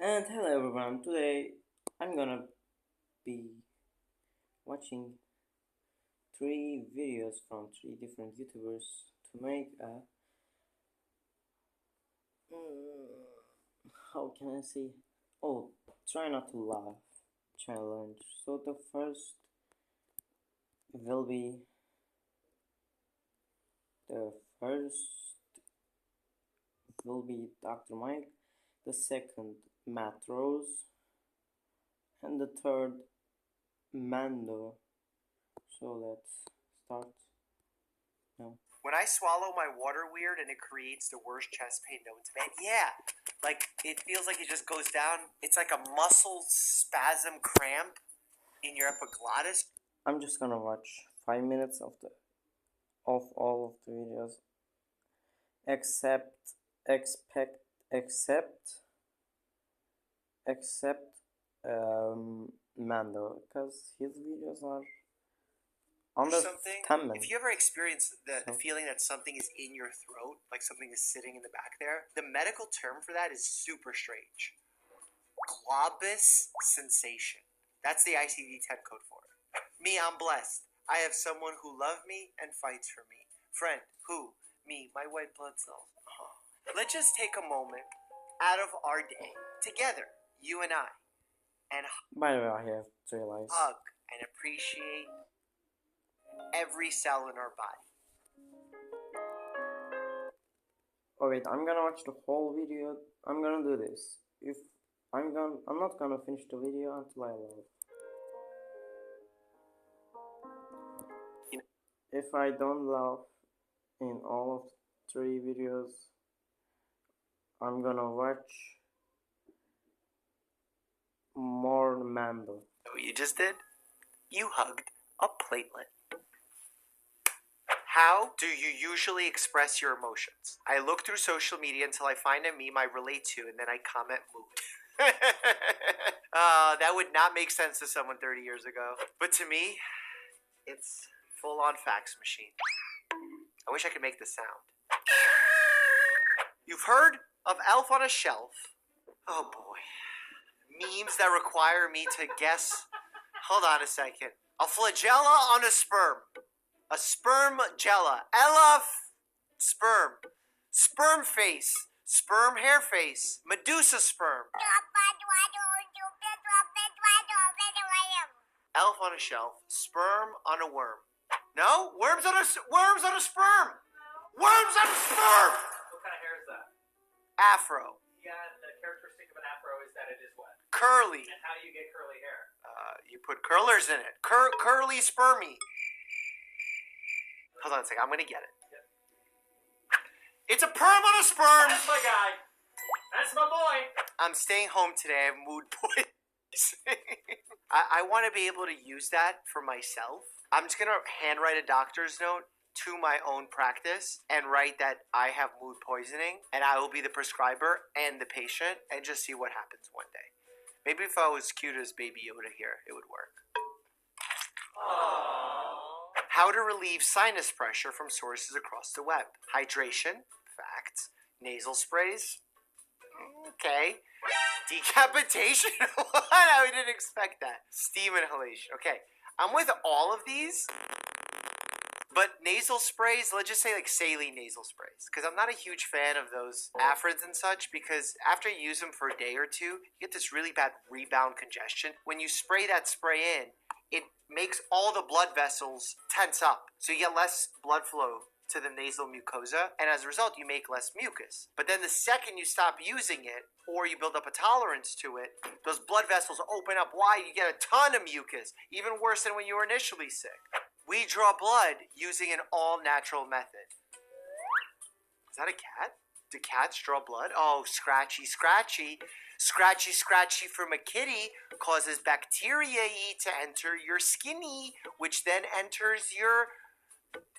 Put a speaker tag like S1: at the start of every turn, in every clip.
S1: And hello everyone, today I'm gonna be watching three videos from three different YouTubers to make a how can I say, oh, try not to laugh challenge. So the first will be the first will be Dr. Mike, the second Matt Rose, and the third Mando. So let's start now.
S2: When I swallow my water weird and it creates the worst chest pain known to man, yeah, like it feels like it just goes down. It's like a muscle spasm cramp in your epiglottis.
S1: I'm just gonna watch 5 minutes of all of the videos, except expect except Mando, because his videos are under
S2: Something.
S1: 10 minutes.
S2: If you ever experience the feeling that something is in your throat, like something is sitting in the back there, the medical term for that is super strange. Globus sensation. That's the ICD-10 code for it. Me, I'm blessed. I have someone who loves me and fights for me. Friend, who? Me, my white blood cells. Let's just take a moment out of our day together, you and I, and
S1: By the way, I have realized.
S2: hug and appreciate every cell in our body.
S1: Oh wait, I'm gonna watch the whole video. I'm gonna do this. If I'm not gonna finish the video until I laugh. If I don't laugh in all of three videos, I'm gonna watch more Mando.
S2: Know what you just did? You hugged a platelet. How do you usually express your emotions? I look through social media until I find a meme I relate to, and then I comment mood. That would not make sense to someone 30 years ago. But to me, it's full-on fax machine. I wish I could make the sound. You've heard of Elf on a Shelf? Oh boy. Memes that require me to guess. Hold on a second. A flagella on a sperm. A spermgella. Sperm. Sperm face. Sperm hair face. Medusa sperm. Elf on a shelf. Sperm on a worm. No? Worms on a sperm. Worms on a sperm!
S3: What kind of hair is that?
S2: Afro.
S3: Yeah, the characteristic of an afro is that it is what?
S2: Curly.
S3: And how do you get curly hair?
S2: You put curlers in it. Curly spermy. Hold on a second. I'm going to get it.
S3: Yep.
S2: It's a perm on a sperm.
S3: That's my guy. That's my boy.
S2: I'm staying home today. I have mood poisoning. I want to be able to use that for myself. I'm just going to handwrite a doctor's note to my own practice and write that I have mood poisoning and I will be the prescriber and the patient and just see what happens one day. Maybe if I was cute as Baby Yoda here, it would work.
S3: Aww.
S2: How to relieve sinus pressure from sources across the web. Hydration, facts. Nasal sprays, okay. Decapitation, what? I didn't expect that. Steam inhalation, okay. I'm with all of these, but nasal sprays, let's just say like saline nasal sprays, because I'm not a huge fan of those Afrids and such, because after you use them for a day or two, you get this really bad rebound congestion. When you spray that spray in, it makes all the blood vessels tense up, so you get less blood flow to the nasal mucosa, and as a result, you make less mucus. But then the second you stop using it, or you build up a tolerance to it, those blood vessels open up wide, you get a ton of mucus, even worse than when you were initially sick. We draw blood using an all-natural method. Is that a cat? Do cats draw blood? Oh, scratchy, scratchy. Scratchy, scratchy from a kitty causes bacteria to enter your skinny, which then enters your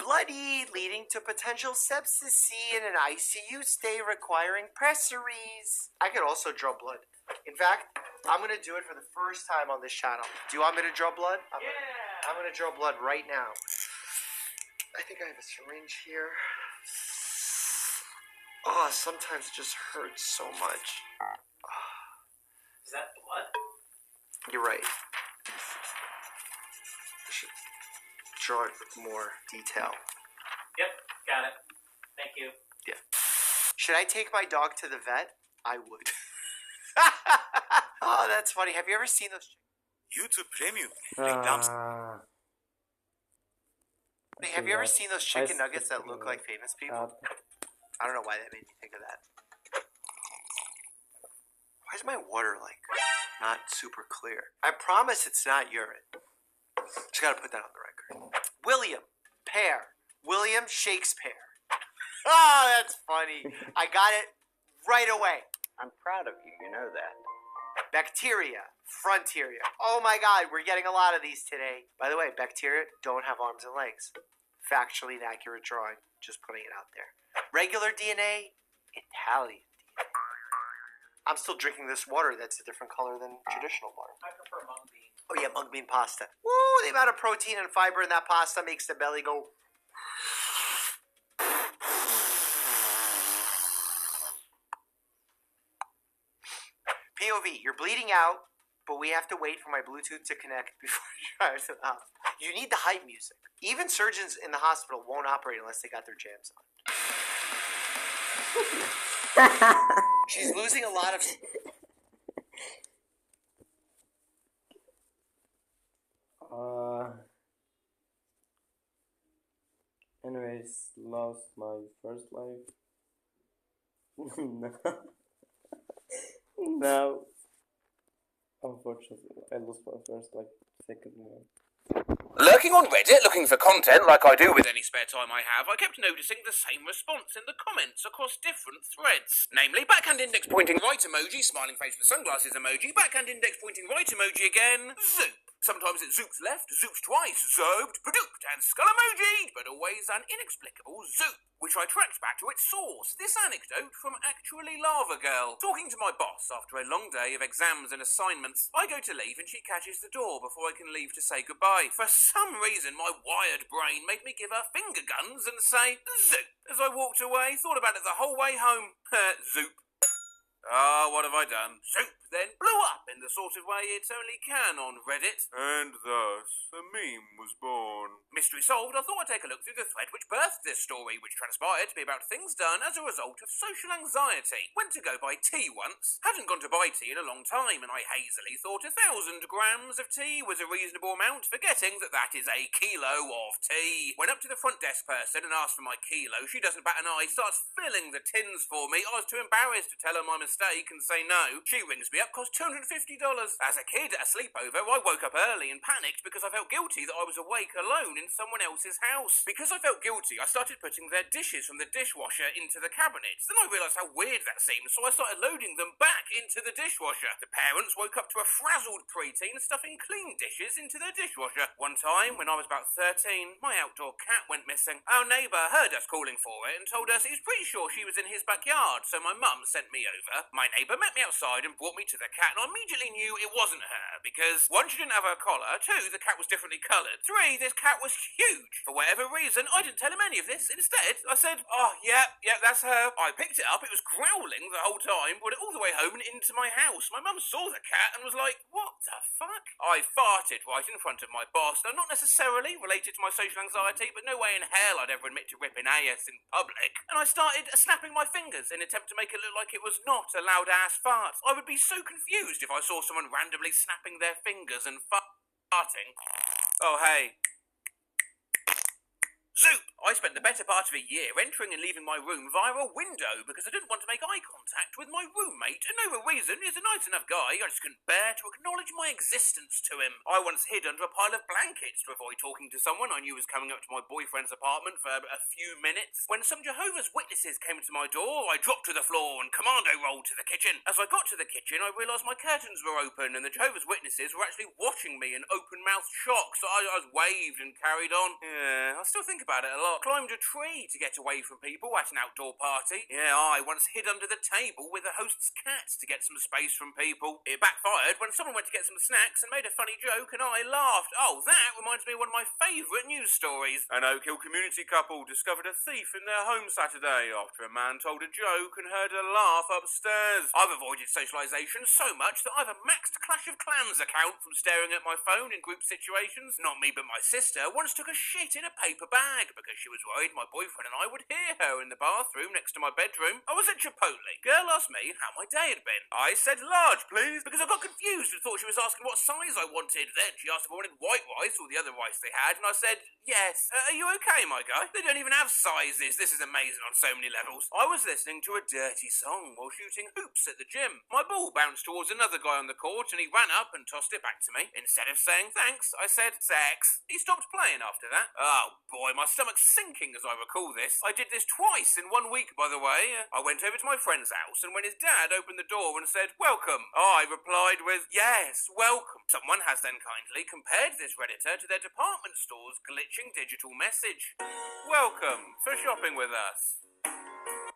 S2: bloody, leading to potential sepsis and an ICU stay requiring pessaries. I could also draw blood. In fact, I'm going to do it for the first time on this channel. Do you want me to draw blood? I'm going to draw blood right now. I think I have a syringe here. Oh, sometimes it just hurts so much.
S3: Is that blood?
S2: You're right. I should draw it with more detail.
S3: Yep, got it. Thank you.
S2: Yeah. Should I take my dog to the vet? I would. Oh, that's funny. Have you ever seen those?
S4: YouTube Premium.
S2: Have you ever seen those chicken nuggets that look like famous people? I don't know why that made me think of that. Why is my water like not super clear? I promise it's not urine. Just gotta put that on the record. William Pear. William Shakespeare. Oh, that's funny. I got it right away.
S5: I'm proud of you, you know that.
S2: Bacteria. Frontiera. Oh my god, we're getting a lot of these today. By the way, bacteria don't have arms and legs. Factually inaccurate drawing. Just putting it out there. Regular DNA, Italian DNA. I'm still drinking this water that's a different color than traditional water.
S3: I prefer mung bean.
S2: Oh yeah, mung bean pasta. Woo, the amount of protein and fiber in that pasta makes the belly go... POV, you're bleeding out, but we have to wait for my Bluetooth to connect before you drive to the hospital. You need the hype music. Even surgeons in the hospital won't operate unless they got their jams on. She's losing a lot of...
S1: Anyways, lost my first life. Now, unfortunately, I lost my first, second one.
S6: Lurking on Reddit looking for content like I do with any spare time I have, I kept noticing the same response in the comments across different threads. Namely, backhand index pointing right emoji, smiling face with sunglasses emoji, backhand index pointing right emoji again, zoop. Sometimes it zoops left, zoops twice, zooped, padooped, and skull emoji, but always an inexplicable zoop, which I tracked back to its source, this anecdote from Actually Lava Girl. Talking to my boss after a long day of exams and assignments, I go to leave and she catches the door before I can leave to say goodbye. For some reason, my wired brain made me give her finger guns and say zoop. As I walked away, thought about it the whole way home. Zoop. Ah, what have I done? Zoop then blew up in the sort of way it only can on Reddit.
S4: And thus, a meme was born.
S6: Mystery solved, I thought I'd take a look through the thread which birthed this story, which transpired to be about things done as a result of social anxiety. Went to go buy tea once. Hadn't gone to buy tea in a long time, and I hazily thought 1,000 grams of tea was a reasonable amount, forgetting that that is a kilo of tea. Went up to the front desk person and asked for my kilo. She doesn't bat an eye, starts filling the tins for me. I was too embarrassed to tell her my mistake and say no. She rings me up, cost $250. As a kid at a sleepover, I woke up early and panicked because I felt guilty that I was awake alone in someone else's house. Because I felt guilty, I started putting their dishes from the dishwasher into the cabinets. Then I realised how weird that seemed, so I started loading them back into the dishwasher. The parents woke up to a frazzled preteen stuffing clean dishes into their dishwasher. One time, when I was about 13, my outdoor cat went missing. Our neighbour heard us calling for it and told us he was pretty sure she was in his backyard, so my mum sent me over. My neighbour met me outside and brought me to the cat, and I immediately knew it wasn't her, because 1, she didn't have her collar, 2, the cat was differently coloured, 3, this cat was huge. For whatever reason, I didn't tell him any of this. Instead, I said, oh, yeah, that's her. I picked it up, it was growling the whole time, brought it all the way home and into my house. My mum saw the cat and was like, what the fuck? I farted right in front of my boss. Now, not necessarily related to my social anxiety, but no way in hell I'd ever admit to ripping AS in public. And I started snapping my fingers in an attempt to make it look like it was not a loud-ass fart. I would be so confused if I saw someone randomly snapping their fingers and farting. Oh, hey. Zoop! I spent the better part of a year entering and leaving my room via a window because I didn't want to make eye contact with my roommate. And no reason, he's a nice enough guy, I just couldn't bear to acknowledge my existence to him. I once hid under a pile of blankets to avoid talking to someone I knew was coming up to my boyfriend's apartment for a few minutes. When some Jehovah's Witnesses came to my door, I dropped to the floor and commando rolled to the kitchen. As I got to the kitchen, I realised my curtains were open and the Jehovah's Witnesses were actually watching me in open-mouthed shock, so I waved and carried on. Yeah, I still think about it a lot. Climbed a tree to get away from people at an outdoor party. Yeah, I once hid under the table with the host's cat to get some space from people. It backfired when someone went to get some snacks and made a funny joke and I laughed. Oh, that reminds me of one of my favourite news stories.
S4: An Oak Hill community couple discovered a thief in their home Saturday after a man told a joke and heard a laugh upstairs.
S6: I've avoided socialisation so much that I've a maxed Clash of Clans account from staring at my phone in group situations. Not me, but my sister once took a shit in a paper bag because she was worried my boyfriend and I would hear her in the bathroom next to my bedroom. I was at Chipotle. Girl asked me how my day had been. I said large, please, because I got confused and thought she was asking what size I wanted. Then she asked if I wanted white rice or the other rice they had, and I said, yes. Are you okay, my guy? They don't even have sizes. This is amazing on so many levels. I was listening to a dirty song while shooting hoops at the gym. My ball bounced towards another guy on the court and he ran up and tossed it back to me. Instead of saying thanks, I said sex. He stopped playing after that. Oh boy, my stomach's sinking as I recall this. I did this twice in 1 week, by the way. I went over to my friend's house and when his dad opened the door and said, welcome, I replied with, yes, welcome. Someone has then kindly compared this Redditor to their department store's glitching digital message. Welcome for shopping with us.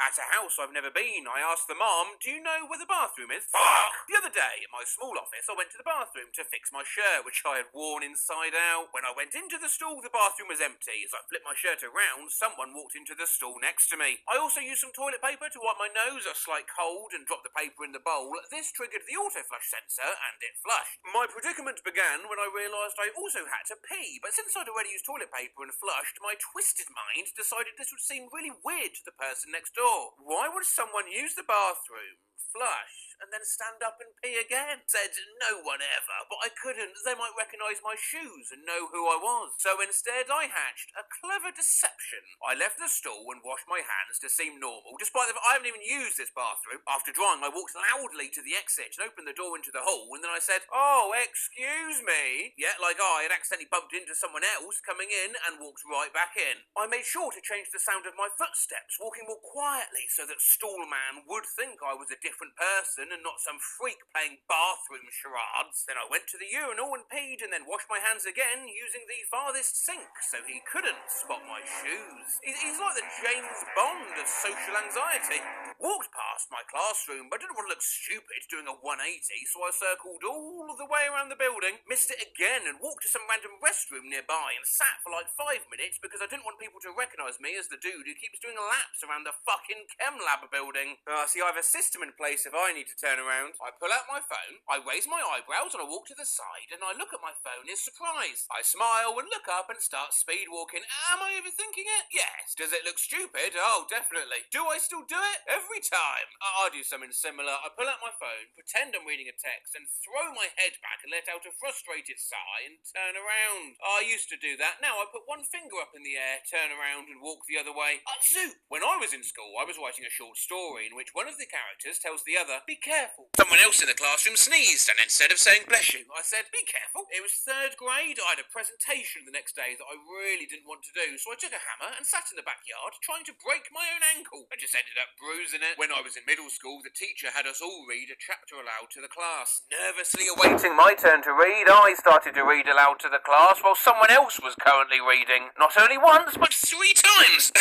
S6: At a house I've never been, I asked the mom, do you know where the bathroom is? Fuck! The other day, in my small office, I went to the bathroom to fix my shirt, which I had worn inside out. When I went into the stall, the bathroom was empty. As I flipped my shirt around, someone walked into the stall next to me. I also used some toilet paper to wipe my nose a slight cold and dropped the paper in the bowl. This triggered the auto-flush sensor, and it flushed. My predicament began when I realised I also had to pee, but since I'd already used toilet paper and flushed, my twisted mind decided this would seem really weird to the person next door. Why would someone use the bathroom, flush, and then stand up and pee again? Said no one ever, but I couldn't. They might recognise my shoes and know who I was. So instead I hatched a clever deception. I left the stall and washed my hands to seem normal, despite the fact I haven't even used this bathroom. After drying, I walked loudly to the exit and opened the door into the hall, and then I said, oh, excuse me. Yeah, like I had accidentally bumped into someone else coming in and walked right back in. I made sure to change the sound of my footsteps, walking more quietly so that Stallman would think I was a different person and not some freak playing bathroom charades. Then I went to the urinal and peed and then washed my hands again using the farthest sink so he couldn't spot my shoes. He's like the James Bond of social anxiety. Walked past my classroom, but I didn't want to look stupid doing a 180, so I circled all the way around the building, missed it again and walked to some random restroom nearby and sat for like 5 minutes because I didn't want people to recognise me as the dude who keeps doing laps around the fucking chem lab building. See, I have a system in place if I need to turn around. I pull out my phone, I raise my eyebrows and I walk to the side and I look at my phone in surprise. I smile and look up and start speed walking. Am I overthinking it? Yes. Does it look stupid? Oh, definitely. Do I still do it? Every time. I do something similar. I pull out my phone, pretend I'm reading a text and throw my head back and let out a frustrated sigh and turn around. I used to do that. Now I put one finger up in the air, turn around and walk the other way. Zoop! When I was in school, I was writing a short story in which one of the characters tells the other, be careful. Someone else in the classroom sneezed and instead of saying bless you, I said, be careful. It was 3rd grade. I had a presentation the next day that I really didn't want to do, so I took a hammer and sat in the backyard trying to break my own ankle. I just ended up bruising it. When I was in middle school, the teacher had us all read a chapter aloud to the class. Nervously awaiting my turn to read, I started to read aloud to the class while someone else was currently reading. Not only once, but 3 times.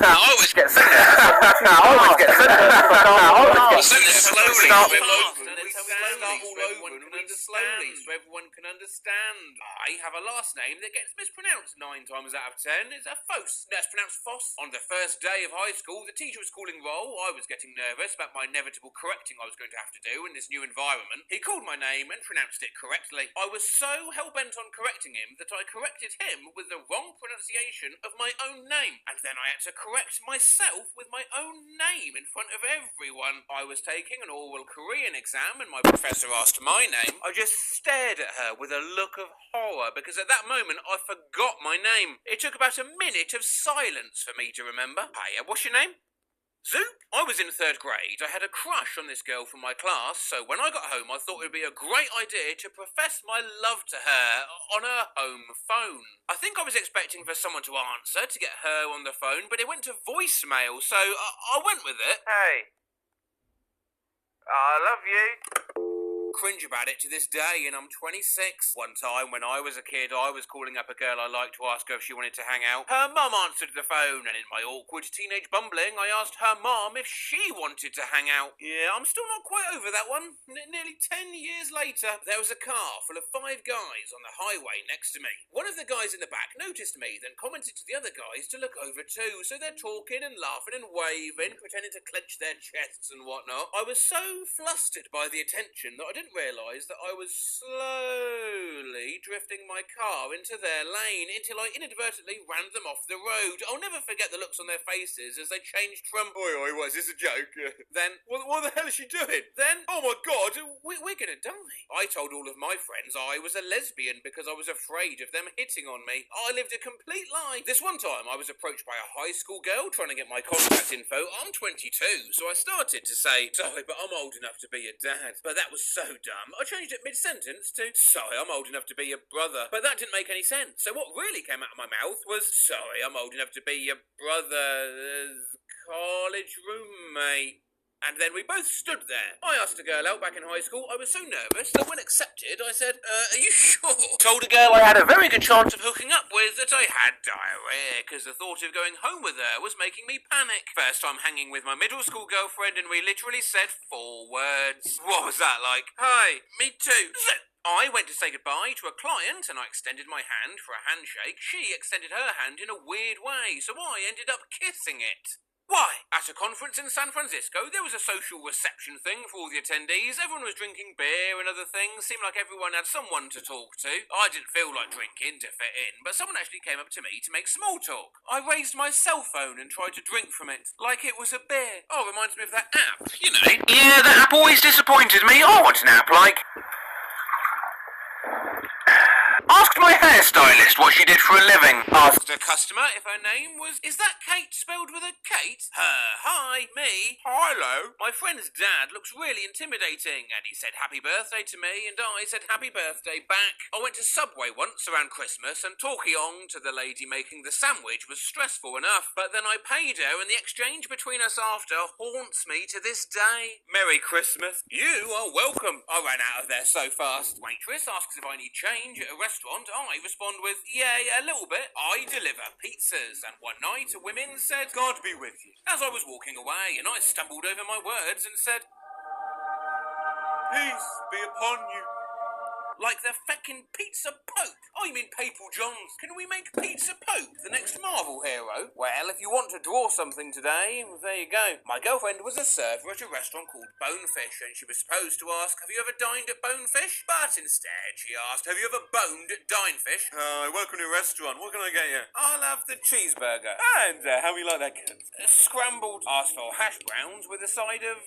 S6: I always get sick. I always get sick. Slowly, slowly, so everyone can understand. I have a last name that gets mispronounced 9 times out of 10. It's a Foss. That's pronounced Foss. On the first day of high school, the teacher was calling roll. I was getting nervous about my inevitable correcting I was going to have to do in this new environment. He called my name and pronounced it correctly. I was so hell-bent on correcting him that I corrected him with the wrong pronunciation of my own name. And then I had to correct myself with my own name in front of everyone. I was taking an oral Korean exam and my professor asked my name. I just stared at her with a look of horror because at that moment I forgot my name. It took about a minute of silence for me to remember. Hiya, what's your name? Zoop! I was in 3rd grade. I had a crush on this girl from my class, so when I got home I thought it would be a great idea to profess my love to her on her home phone. I think I was expecting for someone to answer to get her on the phone, but it went to voicemail, so I went with it.
S5: Hey. I love you.
S6: cringe about it to this day, and I'm 26. One time when I was a kid, I was calling up a girl I liked to ask her if she wanted to hang out. Her mum answered the phone, and in my awkward teenage bumbling, I asked her mum if she wanted to hang out. Yeah, I'm still not quite over that one. Nearly 10 years later, there was a car full of 5 guys on the highway next to me. One of the guys in the back noticed me, then commented to the other guys to look over too, so they're talking and laughing and waving, pretending to clench their chests and whatnot. I was so flustered by the attention that I didn't realise that I was slowly drifting my car into their lane until I inadvertently ran them off the road. I'll never forget the looks on their faces as they changed from, oi, oi, what, is this a joke? Then, what the hell is she doing? Then, oh my god, we're gonna die. I told all of my friends I was a lesbian because I was afraid of them hitting on me. I lived a complete lie. This one time I was approached by a high school girl trying to get my contact info. I'm 22, so I started to say, sorry, but I'm old enough to be your dad. But that was so dumb. I changed it mid-sentence to, sorry, I'm old enough to be your brother. But that didn't make any sense. So what really came out of my mouth was, sorry, I'm old enough to be your brother's college roommate. And then we both stood there. I asked a girl out back in high school. I was so nervous that when accepted, I said, are you sure? Told a girl I had a very good chance of hooking up with that I had diarrhea, because the thought of going home with her was making me panic. First time hanging with my middle school girlfriend, and we literally said 4 words. What was that like? Hi, me too. I went to say goodbye to a client and I extended my hand for a handshake. She extended her hand in a weird way, so I ended up kissing it. Why? At a conference in San Francisco, there was a social reception thing for all the attendees. Everyone was drinking beer and other things. Seemed like everyone had someone to talk to. I didn't feel like drinking to fit in, but someone actually came up to me to make small talk. I raised my cell phone and tried to drink from it, like it was a beer. Oh, reminds me of that app, you know.
S4: Yeah, that app always disappointed me. I want an app like... Asked my hairstylist what she did for a living.
S6: Asked a customer if her name was... Is that Kate spelled with a Kate? Her. Hi, me.
S4: Hello.
S6: My friend's dad looks really intimidating, and he said happy birthday to me, and I said happy birthday back. I went to Subway once around Christmas, and talking to the lady making the sandwich was stressful enough, but then I paid her, and the exchange between us after haunts me to this day. Merry Christmas. You are welcome. I ran out of there so fast. Waitress asks if I need change at a restaurant. I respond with, yeah, a little bit. I deliver pizzas, and one night a woman said, God be with you. As I was walking away, and I stumbled over my words and said,
S4: Peace be upon you.
S6: like the feckin' Pizza Pope. I mean Papal Johns. Can we make Pizza Pope the next Marvel hero? Well, if you want to draw something today, there you go. My girlfriend was a server at a restaurant called Bonefish, and she was supposed to ask, have you ever dined at Bonefish? But instead she asked, have you ever boned at Dinefish?
S4: Welcome to your restaurant. What can I get you?
S6: I'll have the cheeseburger.
S4: And how you like that?
S6: Scrambled. Asked for hash browns with a side of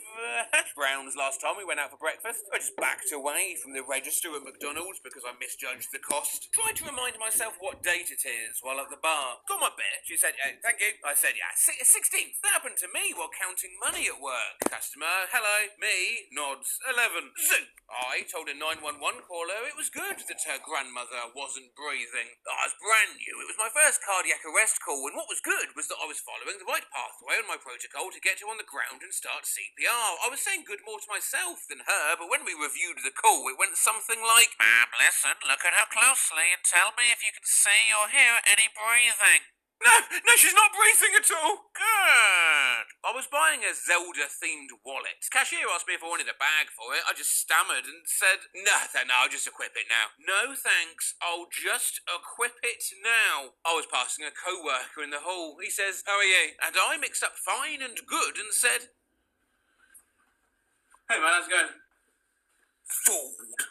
S6: hash browns last time we went out for breakfast. I just backed away from the register at McDonald's because I misjudged the cost. Tried to remind myself what date it is while at the bar. Got my beer. She said, thank you. I said, yeah, 16th. That happened to me while counting money at work. Customer, hello. Me, nods. 11. Zoom. I told a 911 caller it was good that her grandmother wasn't breathing. I was brand new. It was my first cardiac arrest call, and what was good was that I was following the right pathway on my protocol to get her on the ground and start CPR. I was saying good more to myself than her, but when we reviewed the call, it went something like, Ma'am, listen, look at her closely and tell me if you can see or hear any breathing. No, she's not breathing at all. Good. I was buying a Zelda-themed wallet. Cashier asked me if I wanted a bag for it. I just stammered and said, no, I'll just equip it now. No, thanks. I'll just equip it now. I was passing a co-worker in the hall. He says, how are you? And I mixed up fine and good and said, hey man, how's it going? Fooled.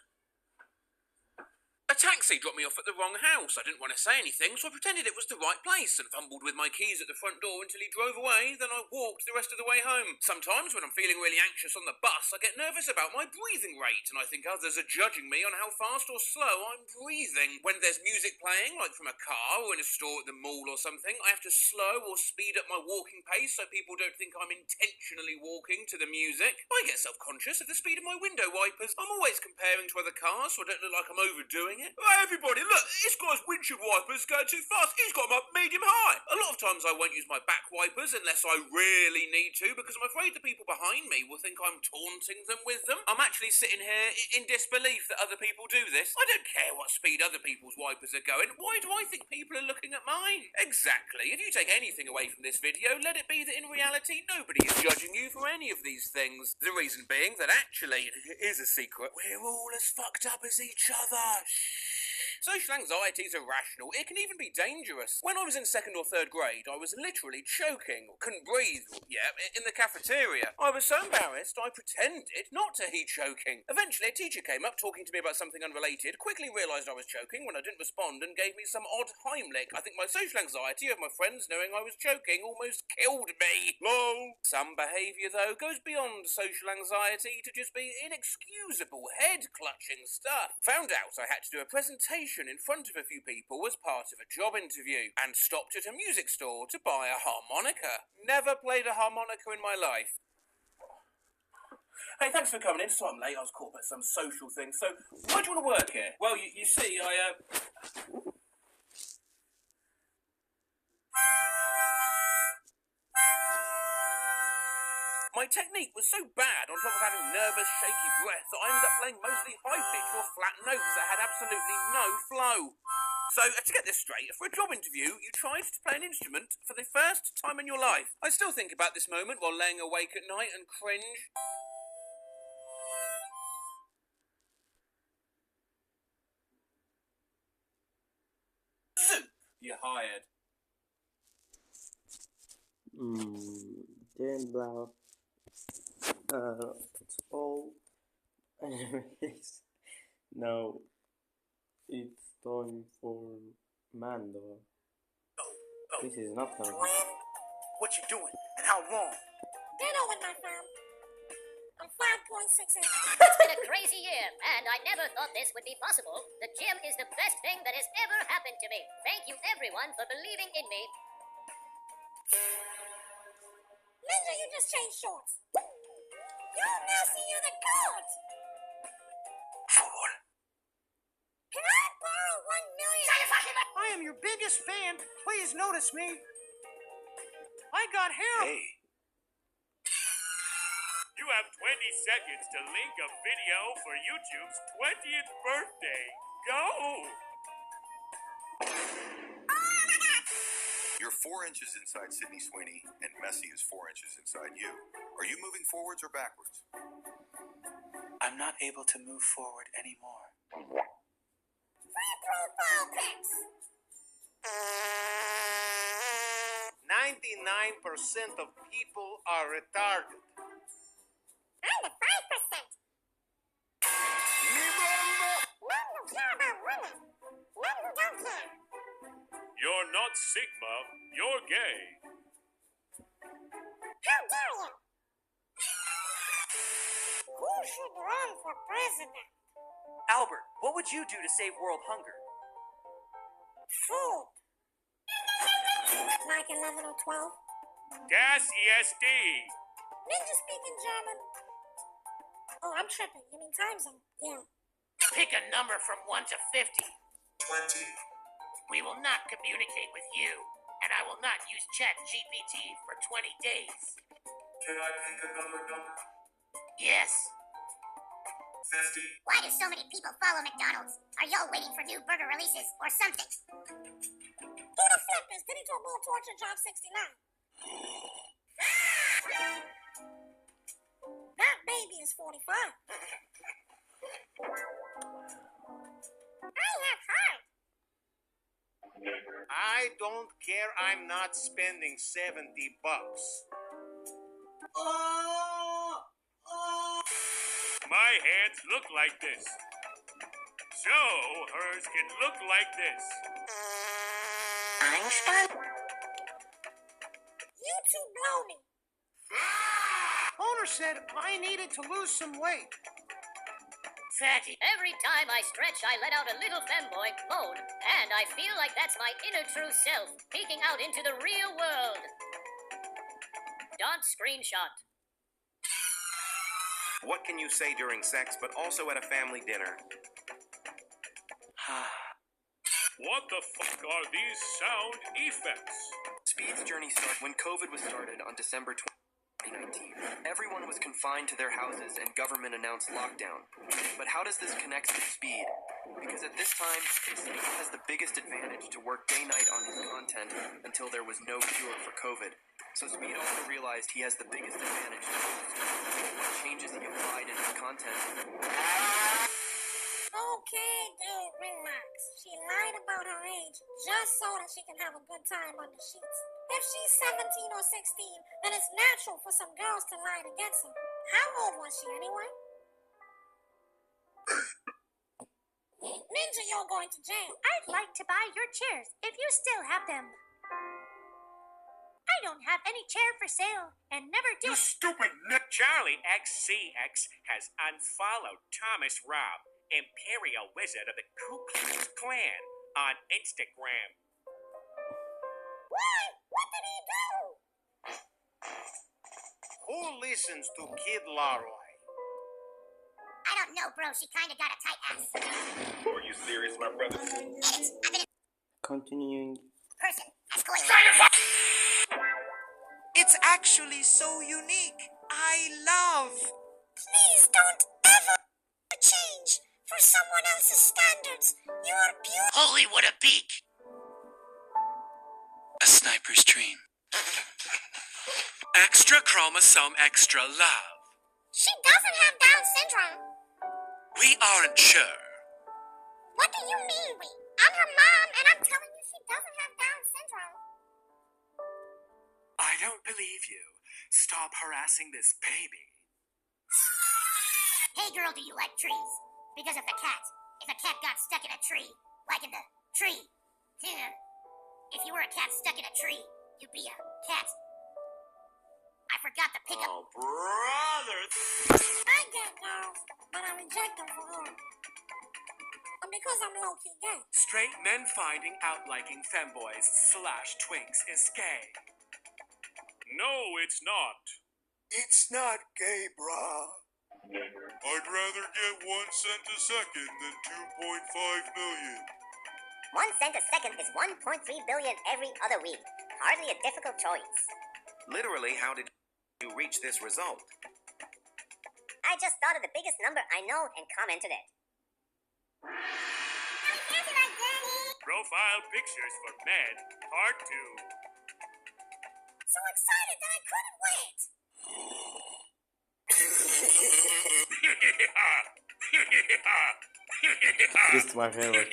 S6: A taxi dropped me off at the wrong house. I didn't want to say anything, so I pretended it was the right place and fumbled with my keys at the front door until he drove away. Then I walked the rest of the way home. Sometimes when I'm feeling really anxious on the bus, I get nervous about my breathing rate, and I think others are judging me on how fast or slow I'm breathing. When there's music playing, like from a car or in a store at the mall or something, I have to slow or speed up my walking pace so people don't think I'm intentionally walking to the music. I get self-conscious of the speed of my window wipers. I'm always comparing to other cars, so I don't look like I'm overdoing it.
S4: Hey everybody, look, this guy's windshield wipers going too fast. He's got them up medium high. A lot of times I won't use my back wipers unless I really need to, because I'm afraid the people behind me will think I'm taunting them with them. I'm actually sitting here in disbelief that other people do this. I don't care what speed other people's wipers are going. Why do I think people are looking at mine? Exactly. If you take anything away from this video, let it be that in reality nobody is judging you for any of these things. The reason being that actually, it is a secret, we're all as fucked up as each other. Social anxiety is irrational. It can even be dangerous. When I was in 2nd or 3rd grade, I was literally choking, couldn't breathe, in the cafeteria. I was so embarrassed, I pretended not to hear choking. Eventually, a teacher came up talking to me about something unrelated, quickly realised I was choking when I didn't respond, and gave me some odd Heimlich. I think my social anxiety of my friends knowing I was choking almost killed me. Lol. Some behaviour, though, goes beyond social anxiety to just be inexcusable, head-clutching stuff. Found out I had to do a presentation in front of a few people as part of a job interview, and stopped at a music store to buy a harmonica. Never played a harmonica in my life. Hey, thanks for coming in. So I'm late. I was caught up at some social thing. So, why do you want to work here? Well, you see, My technique was so bad, on top of having nervous, shaky breath, that I ended up playing mostly high-pitched or flat notes that had absolutely no flow. So, to get this straight, for a job interview, you tried to play an instrument for the first time in your life. I still think about this moment while laying awake at night and cringe. Zoop! You're hired.
S1: Darren Blau. It's all. Anyways, now it's time for Mando. This is not gonna be.
S2: What you doing and how long?
S7: Ditto with my fam. I'm 5.6 inches.
S8: It's been a crazy year, and I never thought this would be possible. The gym is the best thing that has ever happened to me. Thank you, everyone, for believing in me.
S7: Ninja, you just changed shorts. Yo, Nessie, you're the goat.
S2: Fool.
S7: Can I borrow $1 million?
S9: I am your biggest fan. Please notice me. I got hair.
S2: Hey.
S10: You have 20 seconds to link a video for YouTube's 20th birthday. Go!
S11: You're 4 inches inside Sydney Sweeney, and Messi is 4 inches inside you. Are you moving forwards or backwards?
S2: I'm not able to move forward anymore.
S7: Free profile pics.
S3: 99% of people are retarded.
S7: I'm the 5%. Men who care about women. Men who don't care.
S10: You're not Sigma, you're gay.
S7: How dare you? Who should run for president?
S9: Albert, what would you do to save world hunger?
S7: Food. Like 11 or 12?
S10: Gas ESD.
S7: Ninja speaking German. Oh, I'm tripping. You mean time zone? Yeah.
S8: Pick a number from 1 to 50.
S11: 20.
S8: We will not communicate with you, and I will not use ChatGPT for 20 days.
S11: Can I pick another number?
S8: Yes.
S11: 50.
S7: Why do so many people follow McDonald's? Are y'all waiting for new burger releases or something? Who the flip is? Did he do a bull torture job 69? That baby is 45. I have heart.
S3: I don't care. I'm not spending $70.
S10: My hands look like this. So hers can look like this.
S7: Einstein? You two blow me.
S9: Owner said I needed to lose some weight.
S8: Fatty. Every time I stretch, I let out a little femboy moan, and I feel like that's my inner true self peeking out into the real world. Don't screenshot.
S12: What can you say during sex, but also at a family dinner?
S10: What the fuck are these sound effects?
S12: Speed's journey started when COVID was started on December 2019. Everyone was confined to their houses and government announced lockdown. But how does this connect with Speed? Because at this time, Speed has the biggest advantage to work day-night on his content until there was no cure for COVID. So Speed also realized he has the biggest advantage to what changes he applied in his content.
S7: Okay, dude, relax. She lied about her age just so that she can have a good time on the sheets. If she's 17 or 16, then it's natural for some girls to lie to get some. How old was she anyway? Ninja, you're going to jail.
S13: I'd like to buy your chairs if you still have them. I don't have any chair for sale and never
S10: You
S13: did.
S10: stupid nut! Charlie XCX has unfollowed Thomas Robb, Imperial Wizard of the Ku Klux Klan, on Instagram.
S7: Why? What did he do?
S3: Who listens to Kid Laroi?
S7: I don't know, bro. She kinda got a tight ass.
S11: Are you serious, my brother?
S7: Yes, I've been
S1: Continuing.
S7: a person. That's cool.
S9: It's actually so unique. I love.
S7: Please don't ever change for someone else's standards. You are beautiful.
S14: Holy, what a peak! A sniper's dream. Extra chromosome, extra love.
S7: She doesn't have Down syndrome.
S14: We aren't sure.
S7: What do you mean, we? I'm her mom, and I'm telling you she doesn't have Down syndrome.
S14: I don't believe you. Stop harassing this baby.
S7: Hey, girl, do you like trees? Because if a cat got stuck in a tree, like in the tree, if you were a cat stuck in a tree, you'd be a cat. I forgot to pick up.
S3: Oh, brother!
S7: I get girls, but I reject them for her. And because I'm low-key gay.
S14: Straight men finding out liking femboys / twinks is gay.
S10: No, it's not.
S11: It's not gay, brah.
S10: I'd rather get 1 cent a second than 2.5 million.
S7: 1 cent a second is 1.3 billion every other week. Hardly a difficult choice.
S12: Literally, how did you reach this result?
S7: I just thought of the biggest number I know and commented it.
S10: Profile Pictures for Men, Part 2.
S7: So excited that I couldn't wait.
S1: This is my favorite.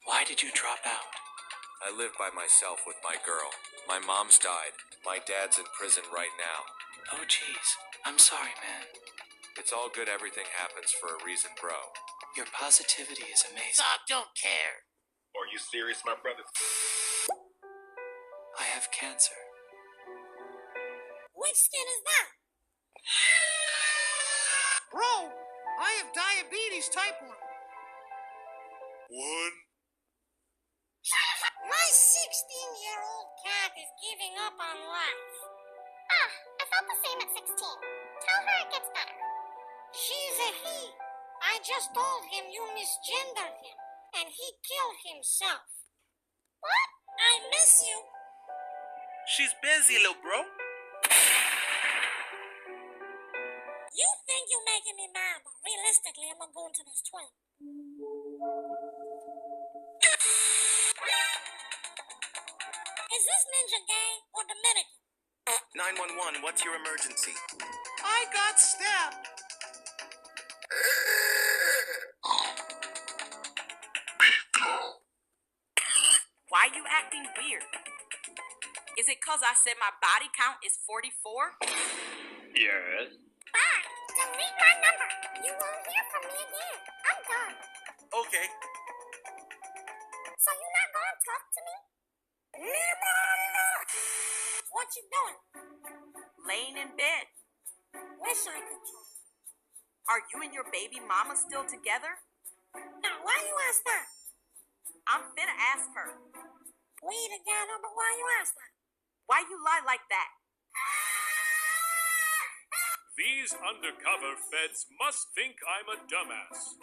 S14: Why did you drop out?
S15: I live by myself with my girl. My mom's died. My dad's in prison right now.
S14: Oh, jeez. I'm sorry, man.
S15: It's all good. Everything happens for a reason, bro.
S14: Your positivity is amazing.
S3: Stop, don't care.
S11: Are you serious, my brother?
S14: I have cancer.
S7: Which skin is that?
S9: Bro, I have diabetes type 1.
S7: My 16-year-old cat is giving up on life. I felt the same at 16. Tell her it gets better. She's a he. I just told him you misgendered him, and he killed himself. What? I miss you.
S6: She's busy, little bro.
S7: You think you're making me mad, but realistically, I'm gonna go into this twin. Is this ninja gay or Dominican?
S12: 911, what's your emergency?
S9: I got stabbed.
S16: Why you acting weird? Is it cause I said my body count is 44?
S10: Yes.
S7: Bye. Delete my number. You won't hear from me again. I'm done.
S6: Okay.
S7: So you're not gonna talk to me? What you doing?
S16: Laying in bed.
S7: Wish I could try.
S16: Are you and your baby mama still together?
S7: Now, why you ask that?
S16: I'm finna ask her.
S7: We together, but why you ask that?
S16: Why you lie like that?
S10: These
S17: These undercover feds must think I'm a dumbass.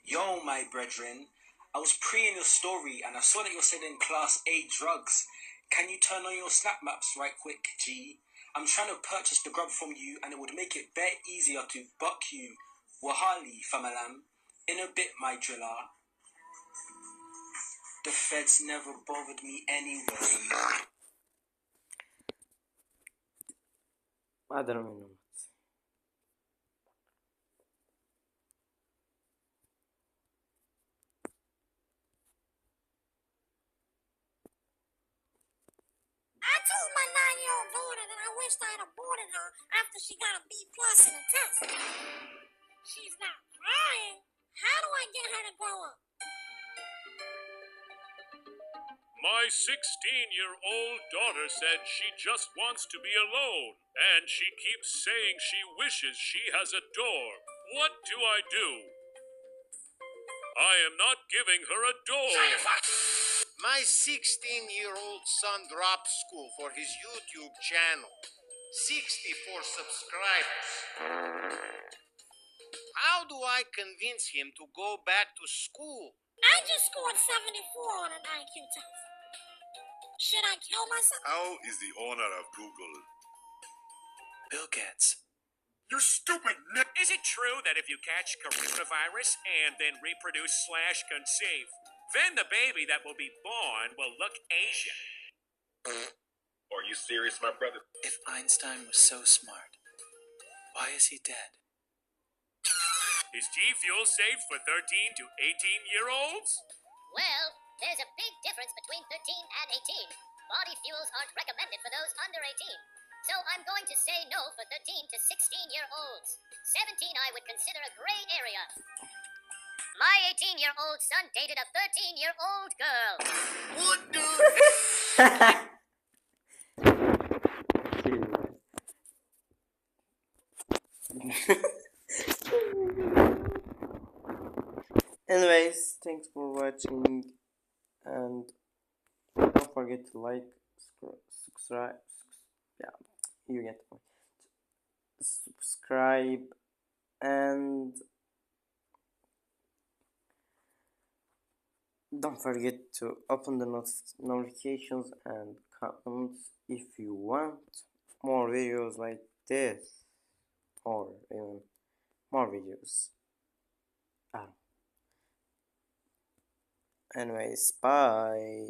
S18: Yo, my brethren, I was pre-in your story and I saw that you're selling Class A drugs. Can you turn on your snap maps right quick, G? I'm trying to purchase the grub from you and it would make it bare easier to buck you. Wahali, famalam. In a bit, my driller. The feds never bothered me anyway.
S1: I don't know.
S7: I told my 9-year-old daughter that I wished I'd aborted her after she got a B+ in a test. She's not crying. How do I get her to grow up?
S17: My 16-year-old daughter said she just wants to be alone, and she keeps saying she wishes she has a door. What do I do? I am not giving her a door.
S19: My 16-year-old son dropped school for his YouTube channel. 64 subscribers. How do I convince him to go back to school?
S7: I just scored 74 on an IQ test. Should I kill myself?
S11: How is the owner of Google?
S12: Bill Gates.
S10: You stupid nit! Is it true that if you catch coronavirus and then reproduce/conceive, then the baby that will be born will look Asian?
S11: Are you serious, my brother?
S12: If Einstein was so smart, why is he dead?
S17: Is G Fuel safe for 13 to 18-year-olds?
S8: Well, there's a big difference between 13 and 18. Body fuels aren't recommended for those under 18. So I'm going to say no for 13 to 16-year-olds. 17 I would consider a gray area. My 18-year-old son dated a 13-year-old girl.
S19: What, dude?
S1: Anyways, thanks for watching and don't forget to like, subscribe, yeah, you get the point. Subscribe and don't forget to open the notifications and comments if you want more videos like this or even more videos. Anyways, bye.